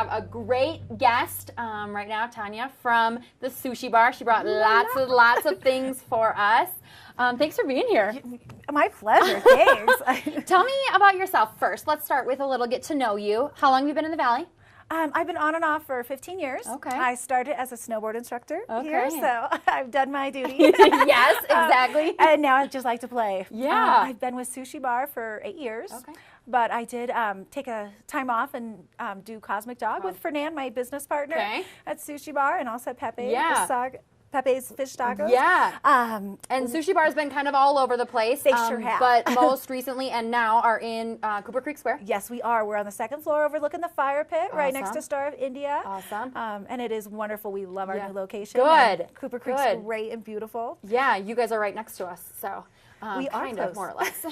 have a great guest right now, Tanya, from the Sushi Bar. She brought lots of things for us. Thanks for being here. My pleasure. Thanks. Tell me about yourself first. Let's start with a little get to know you. How long have you been in the Valley? I've been on and off for 15 years. Okay. I started as a snowboard instructor here, so I've done my duty. Yes, exactly. And now I just like to play. Yeah. I've been with Sushi Bar for 8 years. Okay. But I did take a time off and do Cosmic Dog with Fernand, my business partner at Sushi Bar, and also Pepe. Yeah. Pepe's Fish Tacos. Yeah. And Sushi Bar has been kind of all over the place. They sure have. But most recently and now are in Cooper Creek Square. Yes, we are. We're on the second floor overlooking the fire pit right next to Star of India. Awesome. And it is wonderful. We love our new location. Good. And Cooper Creek's great and beautiful. Yeah, you guys are right next to us, so. We are kind close. of, more or less.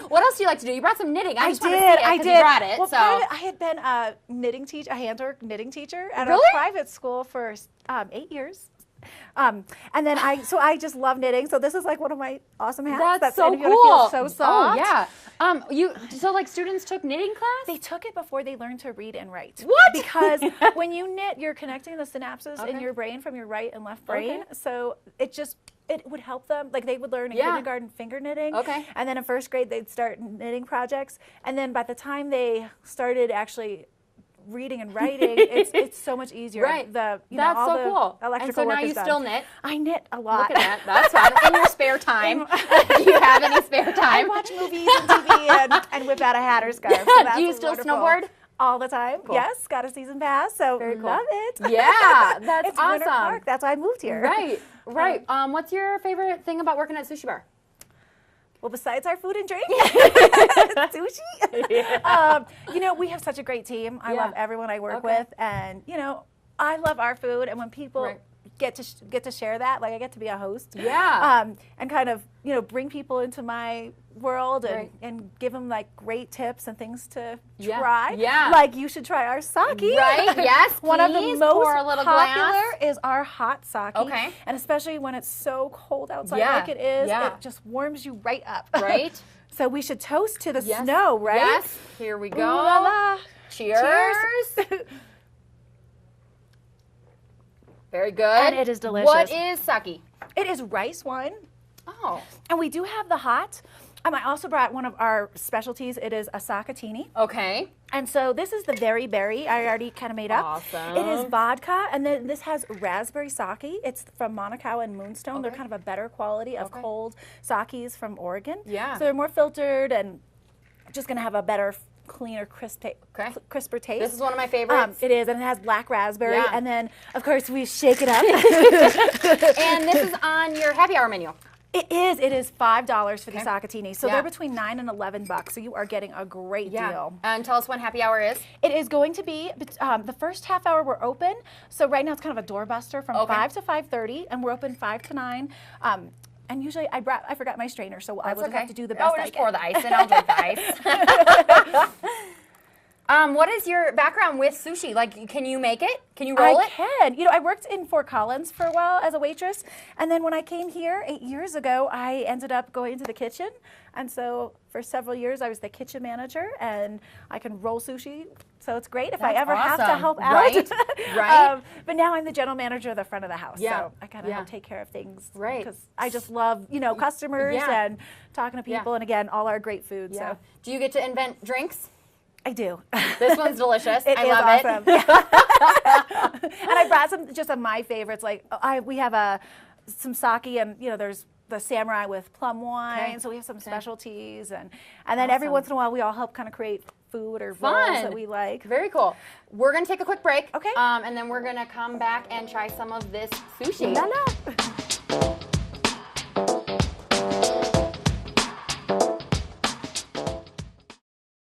What else do you like to do? You brought some knitting. I did. I did. You brought it. Well, so. I had been a handwork knitting teacher at a private school for 8 years. And then I just love knitting. So this is like one of my awesome hats. That's so cool. Feel so soft. Oh yeah. So like students took knitting class? They took it before they learned to read and write. What? Because when you knit, you're connecting the synapses in your brain from your right and left brain. So it would help them. Like they would learn in kindergarten finger knitting. Okay. And then in first grade, they'd start knitting projects. And then by the time they started actually reading and writing, it's so much easier. Right. That's so cool. Electrical and so now work you is done. Still knit? I knit a lot. Look at that. That's fun. In your spare time. Do you have any spare time? I watch movies and TV and whip out a hatter scarf. So Do you still snowboard? All the time. Cool. Yes, got a season pass, so very cool. Love it. Yeah, that's it's awesome. Winter Park. That's why I moved here. Right. What's your favorite thing about working at Sushi Bar? Well, besides our food and drink, sushi. We have such a great team. I love everyone I work with, and I love our food. And when people get to share that, like I get to be a host, and kind of bring people into my world and give them like great tips and things to try. Yeah, like you should try our sake. Right. Yes. One of the most popular glass. Is our hot sake. Okay. And especially when it's so cold outside, like it is, it just warms you right up. Right. So we should toast to the snow, right? Yes. Here we go. Ooh la la. Cheers. Very good. And it is delicious. What is sake? It is rice wine. Oh. And we do have the hot. I also brought one of our specialties. It is a sakatini. Okay. And so this is the very berry I already kind of made up. Awesome. It is vodka, and then this has raspberry sake. It's from Monaco and Moonstone. They're kind of a better quality of cold sakes from Oregon. Yeah. So they're more filtered and just going to have a better, cleaner, crisper taste. This is one of my favorites. It is, and it has black raspberry. Yeah. And then, of course, we shake it up. And this is on your happy hour menu. It is. It is $5 for the sakatini. So they're between $9 and $11. So you are getting a great deal. And tell us when happy hour is. It is going to be the first half hour we're open. So right now it's kind of a doorbuster from 5 to 5:30, and we're open 5 to 9. And usually I forgot my strainer, so I will just have to do the best I can. Just pour the ice in. I'll drink the ice. What is your background with sushi? Like, can you make it? Can you roll it? I can. I worked in Fort Collins for a while as a waitress, and then when I came here 8 years ago, I ended up going into the kitchen, and so for several years I was the kitchen manager, and I can roll sushi. So it's great if I ever have to help out. Right. But now I'm the general manager of the front of the house, so I kind of help take care of things. Right. Because I just love, customers and talking to people, and again, all our great food. Yeah. So. Do you get to invent drinks? I do. This one's delicious. I love awesome. It. And I brought some just of my favorites. Like we have some sake, and there's the samurai with plum wine. So we have some specialties, and then every once in a while we all help kind of create food or rolls that we like. Very cool. We're gonna take a quick break. Okay. And then we're gonna come back and try some of this sushi. La la.